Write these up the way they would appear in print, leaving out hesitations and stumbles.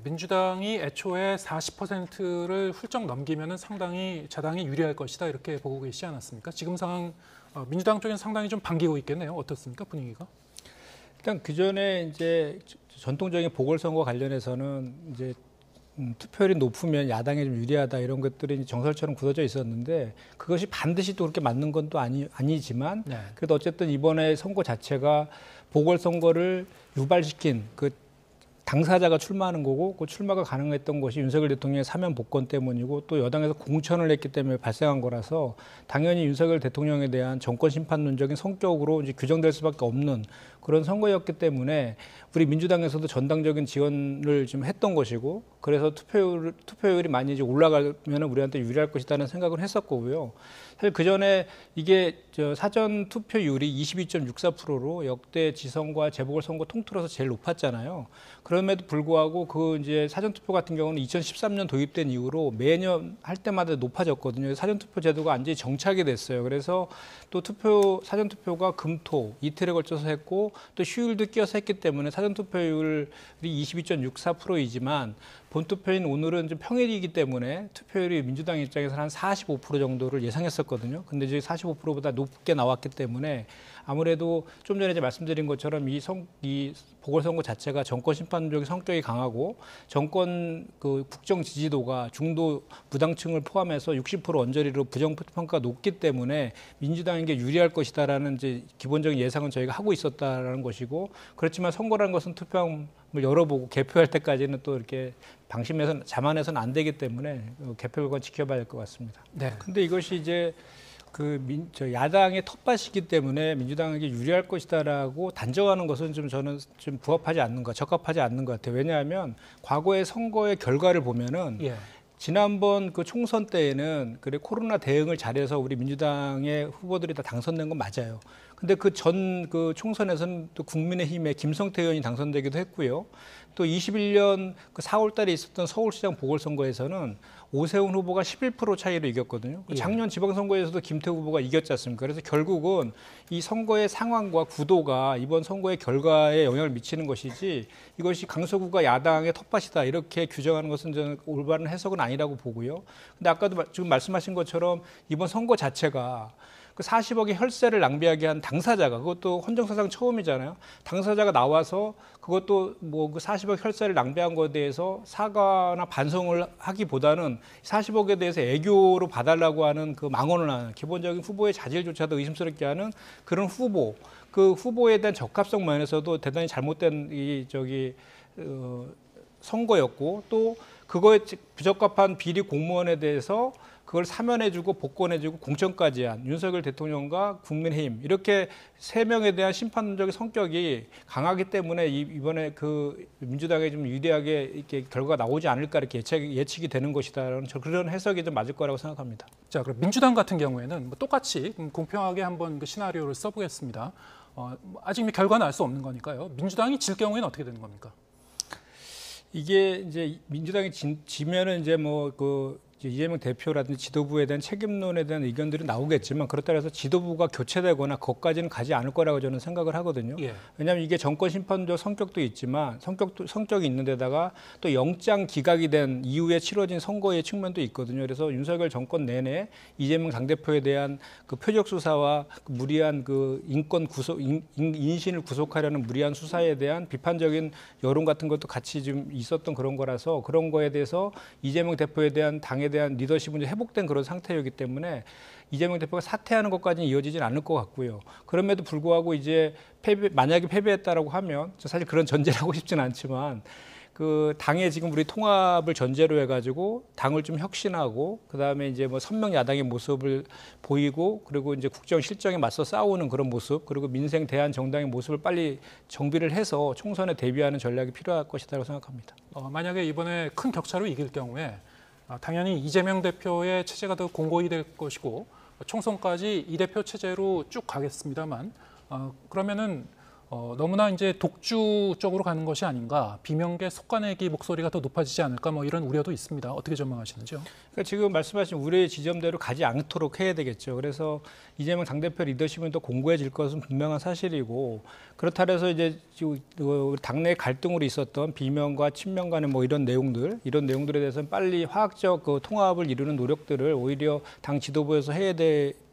민주당이 애초에 40%를 훌쩍 넘기면은 상당히 자당이 유리할 것이다 이렇게 보고 계시지 않았습니까? 지금 상황 민주당 쪽은 상당히 좀 반기고 있겠네요. 어떻습니까, 분위기가? 일단 그 전에 이제 전통적인 보궐선거 관련해서는 이제 투표율이 높으면 야당에 좀 유리하다 이런 것들이 정설처럼 굳어져 있었는데 그것이 반드시 또 그렇게 맞는 건 또 아니지만 네. 그래도 어쨌든 이번에 선거 자체가 보궐선거를 유발시킨 그 당사자가 출마하는 거고 그 출마가 가능했던 것이 윤석열 대통령의 사면 복권 때문이고 또 여당에서 공천을 했기 때문에 발생한 거라서 당연히 윤석열 대통령에 대한 정권 심판론적인 성격으로 이제 규정될 수밖에 없는 그런 선거였기 때문에 우리 민주당에서도 전당적인 지원을 좀 했던 것이고 그래서 투표율이 많이 이제 올라가면 우리한테 유리할 것이라는 생각을 했었고요. 사실 그 전에 이게 사전 투표율이 22.64%로 역대 지선과 재보궐선거 통틀어서 제일 높았잖아요. 그럼에도 불구하고 그 이제 사전 투표 같은 경우는 2013년 도입된 이후로 매년 할 때마다 높아졌거든요. 사전 투표 제도가 완전히 정착이 됐어요. 그래서 또 사전 투표가 금토 이틀에 걸쳐서 했고 또 휴일도 끼어서 했기 때문에 사전 투표율이 22.64%이지만 본투표인 오늘은 좀 평일이기 때문에 투표율이 민주당 입장에서는 한 45% 정도를 예상했었거든요. 근데 이제 45%보다 높게 나왔기 때문에 아무래도 좀 전에 이제 말씀드린 것처럼 이 보궐선거 자체가 정권 심판적인 성격이 강하고 정권 그 국정 지지도가 중도 무당층을 포함해서 60% 언저리로 부정평가가 높기 때문에 민주당에게 유리할 것이다라는 이제 기본적인 예상은 저희가 하고 있었다라는 것이고 그렇지만 선거라는 것은 투표함을 열어보고 개표할 때까지는 또 이렇게 방심해서 자만해서는 안 되기 때문에 개표 결과 지켜봐야 될 것 같습니다. 네. 근데 이것이 이제 야당의 텃밭이기 때문에 민주당에게 유리할 것이다라고 단정하는 것은 저는 좀 부합하지 않는 것, 적합하지 않는 것 같아요. 왜냐하면 과거의 선거의 결과를 보면은 예. 지난번 그 총선 때에는 그래 코로나 대응을 잘해서 우리 민주당의 후보들이 다 당선된 건 맞아요. 근데 그 총선에서는 또 국민의힘의 김성태 의원이 당선되기도 했고요. 또 21년 그 4월 달에 있었던 서울시장 보궐선거에서는 오세훈 후보가 11% 차이로 이겼거든요. 예. 작년 지방선거에서도 김태우 후보가 이겼지 않습니까? 그래서 결국은 이 선거의 상황과 구도가 이번 선거의 결과에 영향을 미치는 것이지 이것이 강서구가 야당의 텃밭이다 이렇게 규정하는 것은 저는 올바른 해석은 아니라고 보고요. 근데 아까도 지금 말씀하신 것처럼 이번 선거 자체가 그 40억의 혈세를 낭비하게 한 당사자가 그것도 헌정사상 처음이잖아요. 당사자가 나와서 그것도 뭐 그 40억 혈세를 낭비한 것에 대해서 사과나 반성을 하기보다는 40억에 대해서 애교로 봐달라고 하는 그 망언을 하는 기본적인 후보의 자질조차도 의심스럽게 하는 그런 후보. 그 후보에 대한 적합성 면에서도 대단히 잘못된 선거였고 또 그거에 부적합한 비리 공무원에 대해서 그걸 사면해주고 복권해주고 공천까지 한 윤석열 대통령과 국민의힘 이렇게 세 명에 대한 심판적인 성격이 강하기 때문에 이번에 그 민주당에 좀 유리하게 이렇게 결과가 나오지 않을까 이렇게 예측이 되는 것이다라는 그런 해석이 좀 맞을 거라고 생각합니다. 자, 그럼 민주당 같은 경우에는 뭐 똑같이 공평하게 한번 그 시나리오를 써보겠습니다. 아직 결과는 알 수 없는 거니까요. 민주당이 질 경우에는 어떻게 되는 겁니까? 이게 이제 민주당이 지면은 이제 이재명 대표라든지 지도부에 대한 책임론에 대한 의견들이 나오겠지만 그렇다고 해서 지도부가 교체되거나 거기까지는 가지 않을 거라고 저는 생각을 하거든요. 예. 왜냐하면 이게 정권 심판적 성격도 있지만 성격이 있는 데다가 또 영장 기각이 된 이후에 치러진 선거의 측면도 있거든요. 그래서 윤석열 정권 내내 이재명 당대표에 대한 그 표적 수사와 그 무리한 그 인신을 구속하려는 무리한 수사에 대한 비판적인 여론 같은 것도 같이 좀 있었던 그런 거라서 그런 거에 대해서 이재명 대표에 대한 당에 대한 리더십은 회복된 그런 상태이기 때문에 이재명 대표가 사퇴하는 것까지는 이어지지는 않을 것 같고요. 그럼에도 불구하고 이제 만약에 패배했다라고 하면 사실 그런 전제를 하고 싶지는 않지만 그 당의 지금 우리 통합을 전제로 해가지고 당을 좀 혁신하고 그다음에 이제 선명 야당의 모습을 보이고 그리고 이제 국정 실정에 맞서 싸우는 그런 모습 그리고 민생 대안 정당의 모습을 빨리 정비를 해서 총선에 대비하는 전략이 필요할 것이라고 생각합니다. 만약에 이번에 큰 격차로 이길 경우에 당연히 이재명 대표의 체제가 더 공고히 될 것이고 총선까지 이 대표 체제로 쭉 가겠습니다만 그러면은 너무나 이제 독주 쪽으로 가는 것이 아닌가, 비명계 속가내기 목소리가 더 높아지지 않을까, 뭐 이런 우려도 있습니다. 어떻게 전망하시는지요? 그러니까 지금 말씀하신 우려의 지점대로 가지 않도록 해야 되겠죠. 그래서 이재명 당대표 리더십은 더 공고해질 것은 분명한 사실이고, 그렇다 해서 이제 당내 갈등으로 있었던 비명과 친명 간의 뭐 이런 내용들에 대해서는 빨리 화학적 그 통합을 이루는 노력들을 오히려 당 지도부에서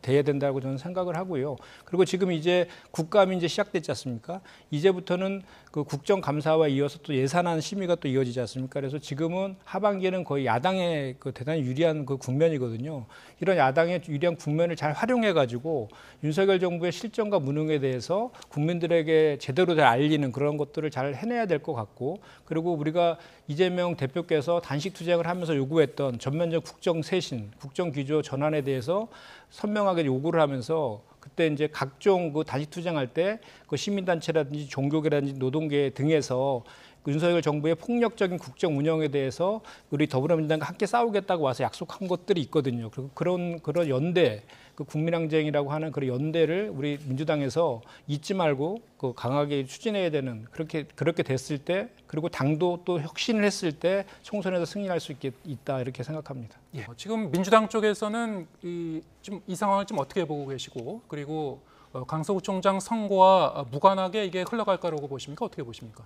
돼야 된다고 저는 생각을 하고요. 그리고 지금 이제 국감이 이제 시작됐지 않습니까? 이제부터는 그 국정감사와 이어서 또 예산안 심의가 또 이어지지 않습니까? 그래서 지금은 하반기에는 거의 야당의 그 대단히 유리한 그 국면이거든요. 이런 야당의 유리한 국면을 잘 활용해가지고 윤석열 정부의 실정과 무능에 대해서 국민들에게 제대로 잘 알리는 그런 것들을 잘 해내야 될 것 같고, 그리고 우리가 이재명 대표께서 단식 투쟁을 하면서 요구했던 전면적 국정 쇄신, 국정 기조 전환에 대해서 선명하게 요구를 하면서 그때 이제 각종 그 단식 투쟁할 때 그 시민단체라든지 종교계라든지 노동계 등에서 윤석열 정부의 폭력적인 국정 운영에 대해서 우리 더불어민주당과 함께 싸우겠다고 와서 약속한 것들이 있거든요. 그리고 그런 연대, 그 국민항쟁이라고 하는 그런 연대를 우리 민주당에서 잊지 말고 그 강하게 추진해야 되는, 그렇게 됐을 때, 그리고 당도 또 혁신을 했을 때 총선에서 승리할 수 있다 이렇게 생각합니다. 예. 지금 민주당 쪽에서는 이 상황을 좀 어떻게 보고 계시고, 그리고 강서구 총장 선거와 무관하게 이게 흘러갈 거라고 보십니까? 어떻게 보십니까?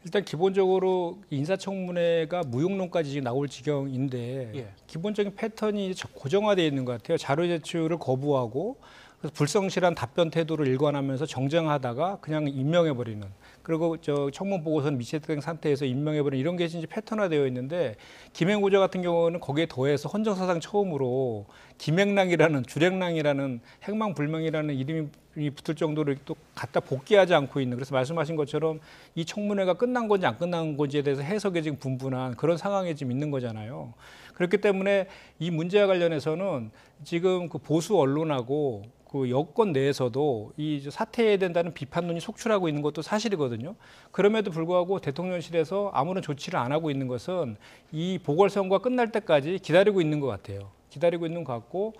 일단 기본적으로 인사청문회가 무용론까지 지금 나올 지경인데, 예. 기본적인 패턴이 고정화되어 있는 것 같아요. 자료 제출을 거부하고, 그래서 불성실한 답변 태도를 일관하면서 정정하다가 그냥 임명해버리는, 그리고 청문 보고서는 미채택 상태에서 임명해버리는 이런 게 이제 패턴화되어 있는데, 김행 후보자 같은 경우는 거기에 더해서 헌정사상 처음으로 김행랑이라는, 주랭랑이라는, 행망불명이라는 이름이 붙을 정도로 또 갖다 복귀하지 않고 있는, 그래서 말씀하신 것처럼 이 청문회가 끝난 건지 안 끝난 건지에 대해서 해석에 지금 분분한 그런 상황에 지금 있는 거잖아요. 그렇기 때문에 이 문제와 관련해서는 지금 그 보수 언론하고 그 여권 내에서도 이 사퇴해야 된다는 비판론이 속출하고 있는 것도 사실이거든요. 그럼에도 불구하고 대통령실에서 아무런 조치를 안 하고 있는 것은 이 보궐선거가 끝날 때까지 기다리고 있는 것 같아요. 기다리고 있는 것 같고,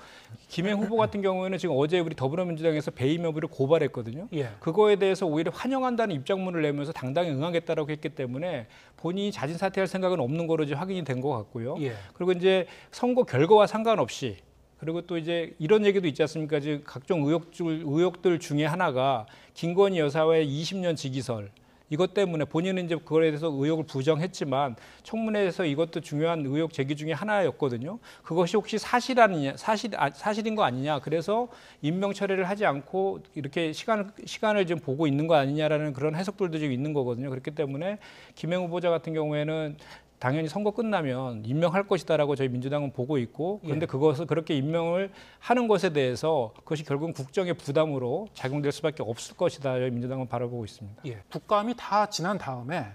김행 후보 같은 경우에는 지금 어제 우리 더불어민주당에서 배임 여부를 고발했거든요. 예. 그거에 대해서 오히려 환영한다는 입장문을 내면서 당당히 응하겠다라고 했기 때문에 본인이 자진 사퇴할 생각은 없는 거로 이제 확인이 된 것 같고요. 예. 그리고 이제 선거 결과와 상관없이, 그리고 또 이제 이런 얘기도 있지 않습니까? 지금 각종 의혹들 중에 하나가 김건희 여사의 20년 지기설, 이것 때문에 본인은 이제 그거에 대해서 의혹을 부정했지만 청문회에서 이것도 중요한 의혹 제기 중에 하나였거든요. 그것이 혹시 사실인 거 아니냐. 그래서 임명 처리를 하지 않고 이렇게 시간을 좀 보고 있는 거 아니냐라는 그런 해석들도 지금 있는 거거든요. 그렇기 때문에 김행 후보자 같은 경우에는 당연히 선거 끝나면 임명할 것이다라고 저희 민주당은 보고 있고, 그런데 그것을 그렇게 임명을 하는 것에 대해서 그것이 결국은 국정의 부담으로 작용될 수밖에 없을 것이다, 저희 민주당은 바라보고 있습니다. 예. 국감이 다 지난 다음에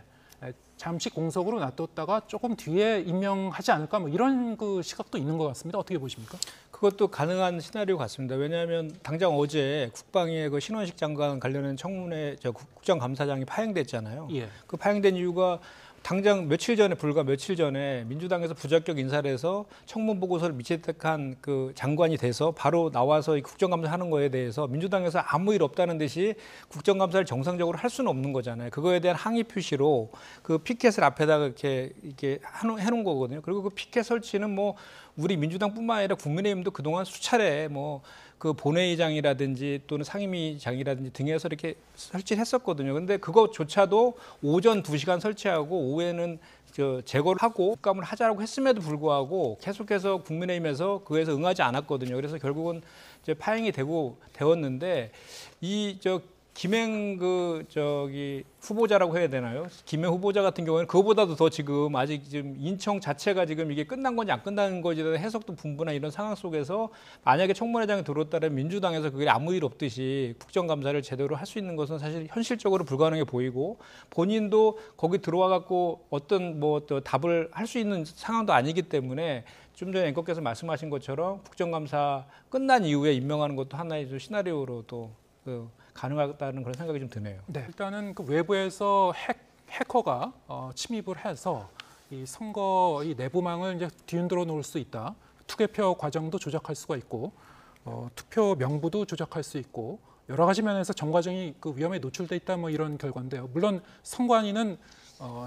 잠시 공석으로 놔뒀다가 조금 뒤에 임명하지 않을까, 뭐 이런 그 시각도 있는 것 같습니다. 어떻게 보십니까? 그것도 가능한 시나리오 같습니다. 왜냐하면 당장 어제 국방위의 그 신원식 장관 관련된 청문회 국정감사장이 파행됐잖아요. 예. 그 파행된 이유가 당장 불과 며칠 전에 민주당에서 부적격 인사를 해서 청문 보고서를 미채택한 그 장관이 돼서 바로 나와서 이 국정감사하는 거에 대해서 민주당에서 아무 일 없다는 듯이 국정감사를 정상적으로 할 수는 없는 거잖아요. 그거에 대한 항의 표시로 그 피켓을 앞에다가 이렇게 해놓은 거거든요. 그리고 그 피켓 설치는 뭐 우리 민주당뿐만 아니라 국민의힘도 그동안 수차례 뭐 그 본회의장이라든지 또는 상임위장이라든지 등에서 이렇게 설치를 했었거든요. 근데 그것조차도 오전 2시간 설치하고 오후에는 제거를 하고 국감을 하자라고 했음에도 불구하고 계속해서 국민의힘에서 그에서 응하지 않았거든요. 그래서 결국은 이제 파행이 되었는데, 김행 후보자라고 해야 되나요? 김행 후보자 같은 경우에는 그거보다도 더 지금 아직 지금 인청 자체가 지금 이게 끝난 건지 안 끝난 건지에 대한 해석도 분분한 이런 상황 속에서 만약에 청문회장이 들어왔다면 민주당에서 그게 아무 일 없듯이 국정감사를 제대로 할 수 있는 것은 사실 현실적으로 불가능해 보이고, 본인도 거기 들어와 갖고 어떤 또 답을 할 수 있는 상황도 아니기 때문에 좀 전에 앵커께서 말씀하신 것처럼 국정감사 끝난 이후에 임명하는 것도 하나의 시나리오로 또 가능하다는 그런 생각이 좀 드네요. 네, 일단은 그 외부에서 해커가 침입을 해서 이 선거 이 내부망을 이제 뒤흔들어 놓을 수 있다. 투개표 과정도 조작할 수가 있고, 투표 명부도 조작할 수 있고, 여러 가지 면에서 정 과정이 그 위험에 노출돼 있다 뭐 이런 결과인데요. 물론 선관위는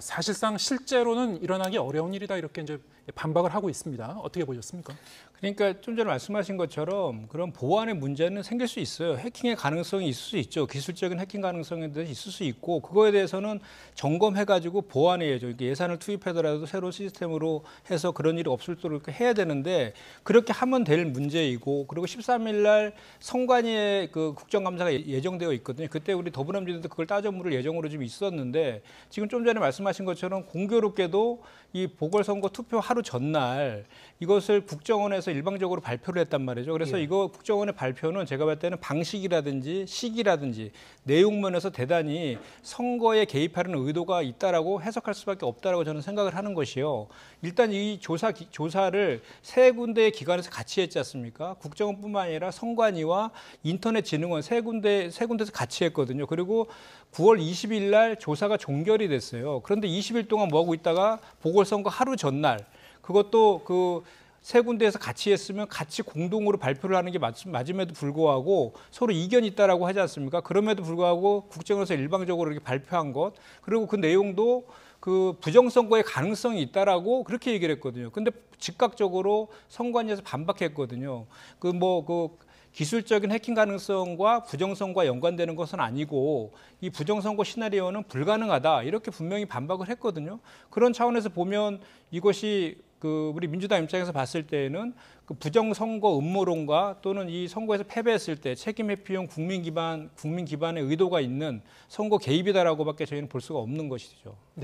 사실상 실제로는 일어나기 어려운 일이다 이렇게 이제 반박을 하고 있습니다. 어떻게 보셨습니까? 그러니까 좀 전에 말씀하신 것처럼 그런 보안의 문제는 생길 수 있어요. 해킹의 가능성이 있을 수 있죠. 기술적인 해킹 가능성에 대해서 있을 수 있고 그거에 대해서는 점검해가지고 보완해야죠. 예산을 투입하더라도 새로 시스템으로 해서 그런 일이 없을 수 있도록 해야 되는데 그렇게 하면 될 문제이고 그리고 13일 날 선관위의 그 국정감사가 예정되어 있거든요. 그때 우리 더불어민주당도 그걸 따져 물을 예정으로 좀 있었는데 지금 좀 전에 말씀하신 것처럼 공교롭게도 이 보궐선거 투표 하루 전날 이것을 국정원에서 일방적으로 발표를 했단 말이죠. 그래서 이거 국정원의 발표는 제가 볼 때는 방식이라든지 시기라든지 내용 면에서 대단히 선거에 개입하려는 의도가 있다라고 해석할 수밖에 없다라고 저는 생각을 하는 것이요. 일단 이 조사를 세 군데의 기관에서 같이 했지 않습니까? 국정원뿐만 아니라 선관위와 인터넷진흥원 세 군데에서 같이 했거든요. 그리고 9월 20일 날 조사가 종결이 됐어요. 그런데 20일 동안 뭐 하고 있다가 보궐선거 하루 전날 그것도 그 세 군데에서 같이 했으면 같이 공동으로 발표를 하는 게 맞음에도 불구하고 서로 이견이 있다라고 하지 않습니까? 그럼에도 불구하고 국정원에서 일방적으로 이렇게 발표한 것 그리고 그 내용도 그 부정선거의 가능성이 있다라고 그렇게 얘기를 했거든요. 근데 즉각적으로 선관위에서 반박했거든요. 그 기술적인 해킹 가능성과 부정선거와 연관되는 것은 아니고 이 부정선거 시나리오는 불가능하다 이렇게 분명히 반박을 했거든요. 그런 차원에서 보면 이것이 그 우리 민주당 입장에서 봤을 때에는 그 부정선거 음모론과 또는 이 선거에서 패배했을 때 책임 회피용 국민 기반의 의도가 있는 선거 개입이다라고밖에 저희는 볼 수가 없는 것이죠. 네.